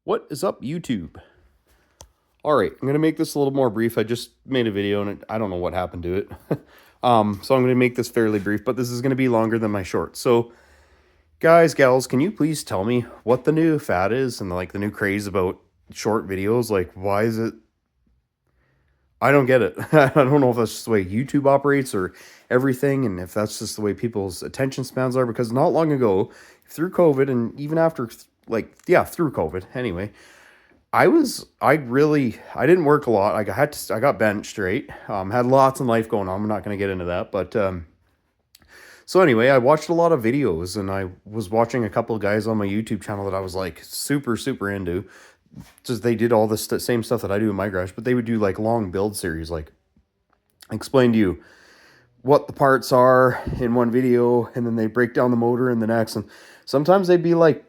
What is up, YouTube? All right, I'm going to make this a little more brief. I just made a video and I don't know what happened to it. So I'm going to make this fairly brief, but this is going to be longer than my short. So guys, gals, can you please tell me what the new fad is and like the new craze about short videos? Like, why is it? I don't get it. I don't know if that's just the way YouTube operates or everything, and if that's just the way people's attention spans are, because not long ago, through COVID and even after, through COVID anyway, I didn't work a lot. I got benched, right? Had lots in life going on. I'm not going to get into that, but so anyway, I watched a lot of videos, and I was watching a couple of guys on my YouTube channel that I was like super into. Just they did all this same stuff that I do in my garage, but they would do like long build series, like explain to you what the parts are in one video, and then they break down the motor in the next. And sometimes they'd be like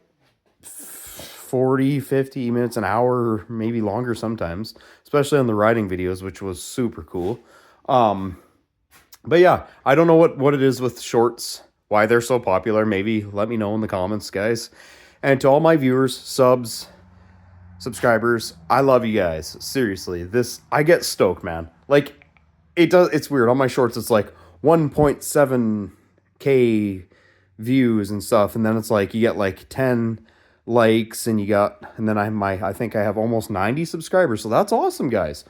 40, 50 minutes, an hour, maybe longer sometimes, especially on the riding videos, which was super cool. But yeah, I don't know what it is with shorts, why they're so popular. Maybe let me know in the comments, guys. And to all my viewers, subscribers, I love you guys. Seriously, I get stoked, man. Like, it's weird. On my shorts, it's like 1.7K views and stuff, and then it's like you get like 10 likes, and then I think I have almost 90 subscribers. So that's awesome, guys.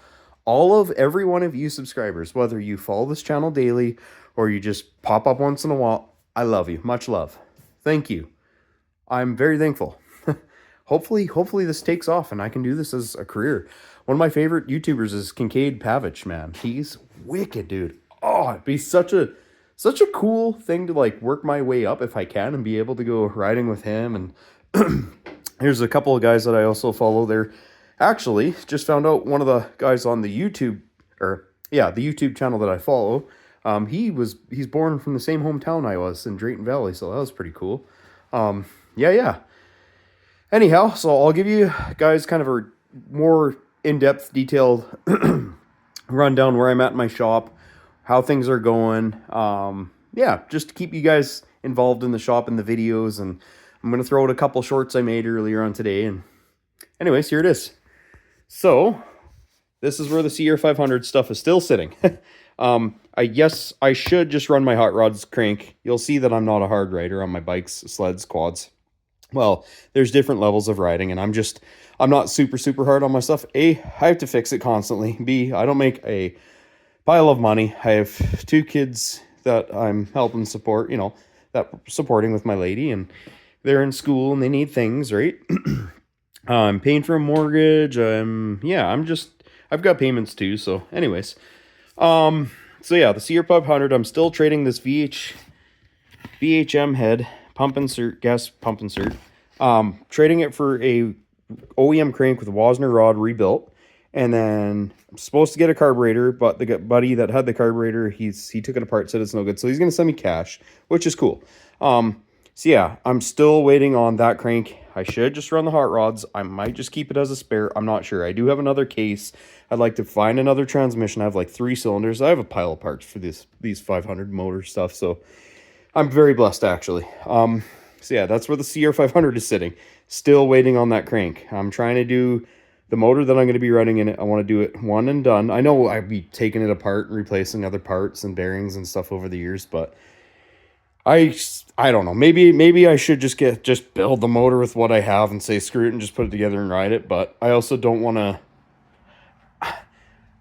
Every one of you subscribers, whether you follow this channel daily or you just pop up once in a while, I love you. Much love. Thank you. I'm very thankful. Hopefully this takes off and I can do this as a career. One of my favorite YouTubers is Kincaid Pavich, man. He's wicked, dude. Oh, it'd be such a cool thing to like work my way up if I can and be able to go riding with him. And here's a couple of guys that I also follow there. Actually, just found out one of the guys on the YouTube channel that I follow. He's born from the same hometown I was in Drayton Valley, so that was pretty cool. Yeah. Anyhow, so I'll give you guys kind of a more in-depth, detailed rundown where I'm at in my shop, how things are going. Just to keep you guys involved in the shop and the videos. And I'm going to throw out a couple shorts I made earlier on today. And anyways, here it is. So this is where the CR 500 stuff is still sitting. I should just run my hot rods crank. You'll see that I'm not a hard rider on my bikes, sleds, quads. Well, there's different levels of riding, and I'm not super hard on my stuff. A, I have to fix it constantly. B, I don't make a pile of money. I have 2 kids that I'm helping support, that supporting with my lady, and they're in school and they need things, right? I'm paying for a mortgage. I've got payments too. So anyways, the CR 500, I'm still trading this VHM head gas pump insert. Trading it for a OEM crank with a Wasner rod rebuilt. And then I'm supposed to get a carburetor, but the buddy that had the carburetor, he took it apart, said it's no good. So he's going to send me cash, which is cool. I'm still waiting on that crank. I should just run the hot rods. I might just keep it as a spare. I'm not sure. I do have another case. I'd like to find another transmission. I have like 3 cylinders. I have a pile of parts for these 500 motor stuff. So I'm very blessed, actually. That's where the CR 500 is sitting. Still waiting on that crank. I'm trying to do the motor that I'm going to be running in it. I want to do it one and done. I know I'd be taking it apart and replacing other parts and bearings and stuff over the years, but I don't know. Maybe I should just build the motor with what I have and say screw it and just put it together and ride it. But I also don't want to.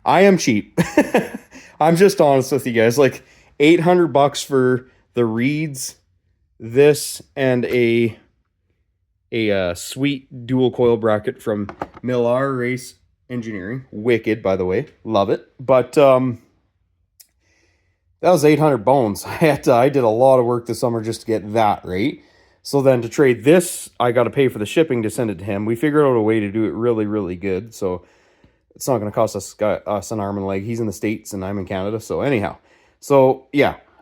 I am cheap. I'm just honest with you guys. Like $800 for the reeds, this, and a sweet dual coil bracket from Millar Race Engineering. Wicked, by the way. Love it. But that was 800 bones. I did a lot of work this summer just to get that, right? So then to trade this, I got to pay for the shipping to send it to him. We figured out a way to do it really, really good. So it's not going to cost us an arm and a leg. He's in the States and I'm in Canada. So anyhow,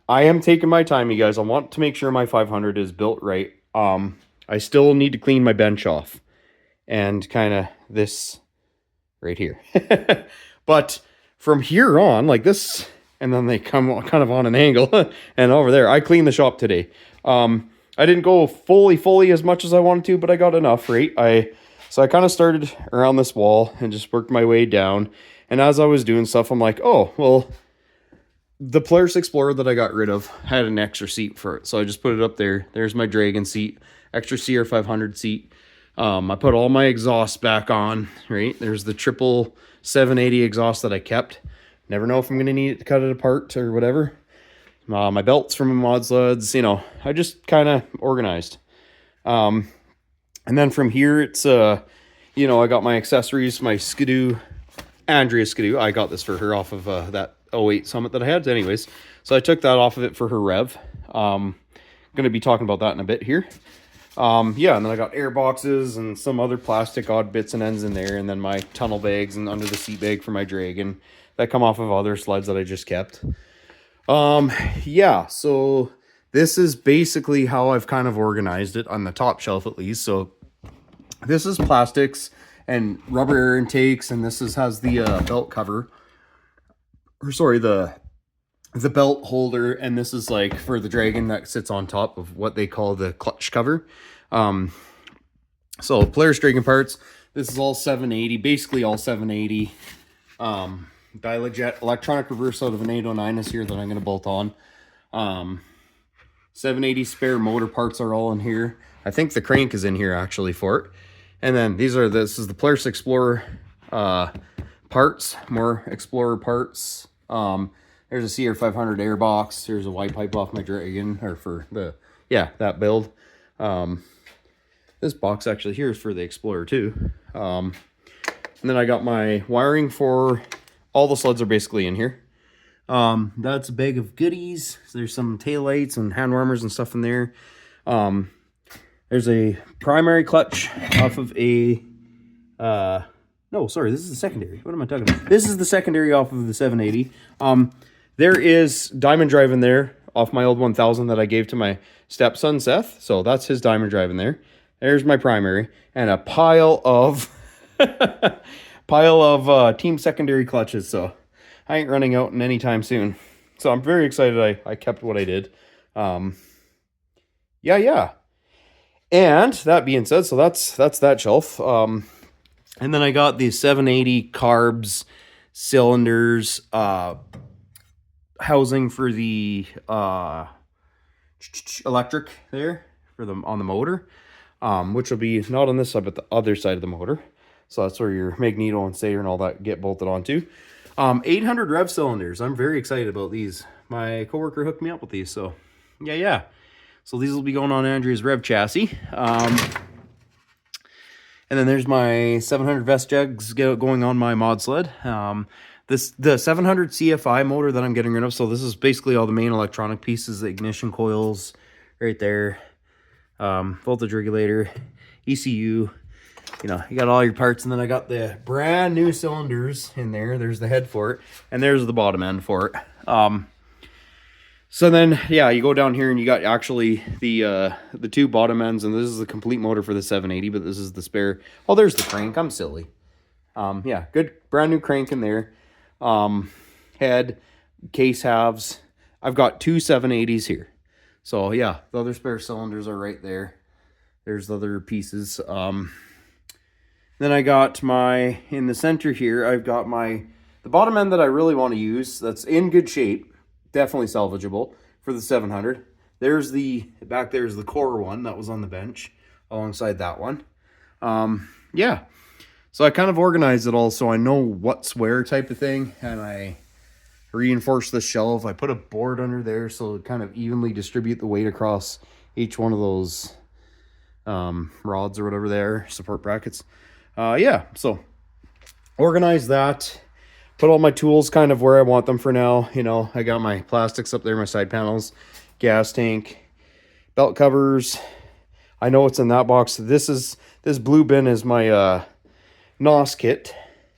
I am taking my time, you guys. I want to make sure my 500 is built right. I still need to clean my bench off and kind of this right here. But from here on, like this, and then they come kind of on an angle and over there. I cleaned the shop today. I didn't go fully as much as I wanted to, but I got enough, right? I So I kind of started around this wall and just worked my way down. And as I was doing stuff, I'm like, oh, well, the Polaris Explorer that I got rid of had an extra seat for it. So I just put it up there. There's my Dragon seat, extra CR500 seat. I put all my exhausts back on, right? There's the triple 780 exhaust that I kept. Never know if I'm going to need it to cut it apart or whatever. My belts from my mod sleds, you know, I just kind of organized. And then from here, it's, you know, I got my accessories, my Skidoo, Andrea Skidoo. I got this for her off of that 08 Summit that I had. Anyways, so I took that off of it for her rev. Going to be talking about that in a bit here. Yeah, and then I got air boxes and some other plastic odd bits and ends in there, and then my tunnel bags and under the seat bag for my Dragon that come off of other sleds that I just kept. Yeah, so this is basically how I've kind of organized it on the top shelf at least. So this is plastics and rubber air intakes, and this has the belt cover, or sorry, the belt holder, and this is like for the Dragon that sits on top of what they call the clutch cover. So Polaris Dragon parts, this is all 780, basically all 780. Dialojet electronic reverse out of an 809 is here that I'm going to bolt on. 780 spare motor parts are all in here. I think the crank is in here actually for it. And then this is the Polaris Explorer parts, more Explorer parts. There's a CR500 air box. There's a white pipe off my Dragon, or for the, yeah, that build. This box actually here is for the Explorer too. And then I got my wiring for all the sleds are basically in here. That's a bag of goodies. There's some taillights and hand warmers and stuff in there. There's a primary clutch off of a, no, sorry, this is the secondary. What am I talking about? This is the secondary off of the 780. There is diamond drive in there off my old 1000 that I gave to my stepson, Seth. So that's his diamond drive in there. There's my primary and a pile of team secondary clutches. So I ain't running out in any time soon. So I'm very excited I kept what I did. Yeah. And that being said, so that's that shelf. And then I got the 780 carbs, cylinders, housing for the electric there for them on the motor, which will be not on this side but the other side of the motor. So that's where your magneto and stator and all that get bolted onto. 800 rev cylinders. I'm very excited about these. My coworker hooked me up with these, so yeah. So these will be going on Andrea's rev chassis. And then there's my 700 vest jugs going on my mod sled. The 700 CFI motor that I'm getting rid of. So this is basically all the main electronic pieces, the ignition coils right there, voltage regulator, ECU. You know, you got all your parts, and then I got the brand new cylinders in there. There's the head for it, and there's the bottom end for it. So then, yeah, you go down here and you got actually the two bottom ends, and this is the complete motor for the 780, but this is the spare. Oh, there's the crank. I'm silly. Yeah, good brand new crank in there. Head, case halves. I've got two 780s here. So yeah, the other spare cylinders are right there. There's the other pieces. Then I got in the center here, I've got the bottom end that I really want to use, that's in good shape, definitely salvageable for the 700. Back there's the core one that was on the bench alongside that one. Yeah, so I kind of organized it all so I know what's where type of thing, and I reinforced the shelf. I put a board under there so it kind of evenly distribute the weight across each one of those rods or whatever they are, support brackets. Yeah, so organize that, put all my tools kind of where I want them for now. You know, I got my plastics up there, my side panels, gas tank, belt covers. I know it's in that box. This blue bin is my NOS kit,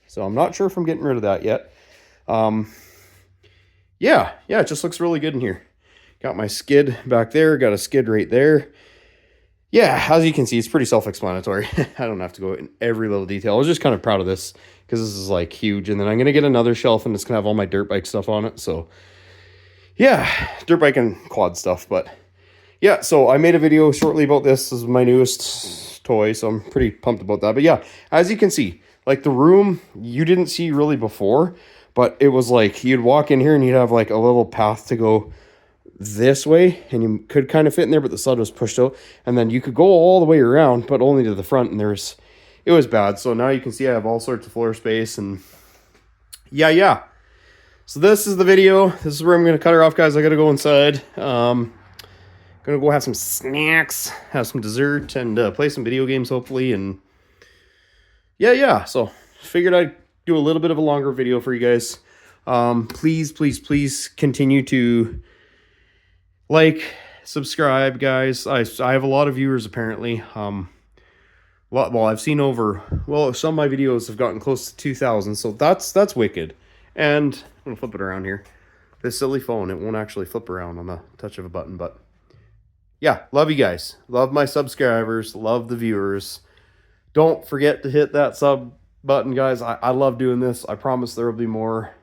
so I'm not sure if I'm getting rid of that yet. Yeah, it just looks really good in here. Got my skid back there, got a skid right there. Yeah, as you can see, it's pretty self-explanatory. I don't have to go in every little detail. I was just kind of proud of this because this is like huge. And then I'm going to get another shelf and it's going to have all my dirt bike stuff on it. So yeah, dirt bike and quad stuff. But yeah, so I made a video shortly about this. This is my newest toy, so I'm pretty pumped about that. But yeah, as you can see, like the room you didn't see really before, but it was like you'd walk in here and you'd have like a little path to go this way, and you could kind of fit in there, but the stud was pushed out, and then you could go all the way around, but only to the front, and it was bad. So now you can see I have all sorts of floor space, and yeah. So this is the video. This is where I'm going to cut her off, guys. I got to go inside. Gonna go have some snacks, have some dessert, and play some video games, hopefully. And yeah. So figured I'd do a little bit of a longer video for you guys. Please continue to like, subscribe, guys. I have a lot of viewers apparently. Well, I've seen some of my videos have gotten close to 2,000, so that's wicked. And I'm gonna flip it around here. This silly phone, it won't actually flip around on the touch of a button, but yeah, love you guys. Love my subscribers. Love the viewers. Don't forget to hit that sub button, guys. I love doing this. I promise there will be more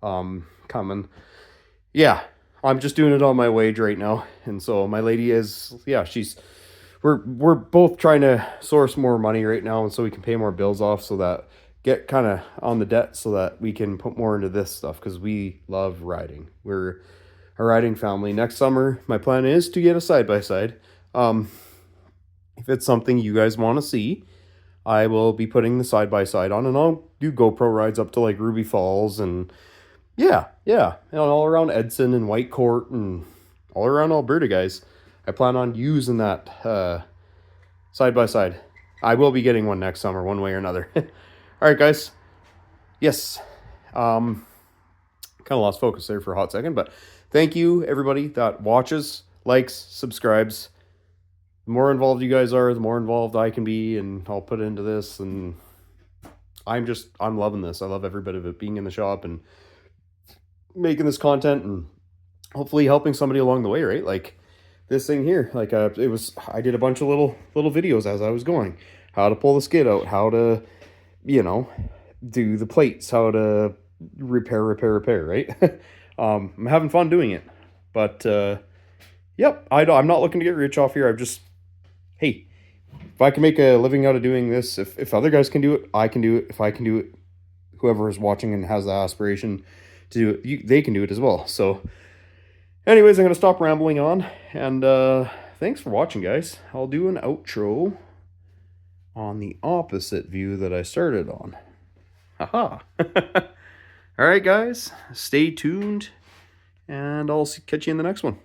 coming. Yeah, I'm just doing it on my wage right now. And so my lady is, yeah, we're both trying to source more money right now, and so we can pay more bills off, so that get kind of on the debt, so that we can put more into this stuff, because we love riding. We're a riding family. Next summer, my plan is to get a side-by-side. If it's something you guys want to see, I will be putting the side-by-side on, and I'll do GoPro rides up to like Ruby Falls, and yeah, and all around Edson and Whitecourt and all around Alberta, guys. I plan on using that side-by-side. I will be getting one next summer, one way or another. All right, guys. Yes. Kind of lost focus there for a hot second, but thank you, everybody that watches, likes, subscribes. The more involved you guys are, the more involved I can be, and I'll put into this, and I'm loving this. I love every bit of it, being in the shop and making this content, and hopefully helping somebody along the way, right? Like this thing here, like I did a bunch of little videos as I was going, how to pull the skid out, how to, do the plates, how to repair, right? I'm having fun doing it, but yep, I'm not looking to get rich off here. Hey, if I can make a living out of doing this, if other guys can do it, I can do it. If I can do it, whoever is watching and has the aspiration to do it, they can do it as well. So anyways, I'm going to stop rambling on, and thanks for watching, guys. I'll do an outro on the opposite view that I started on. Haha. All right, guys, stay tuned, and I'll catch you in the next one.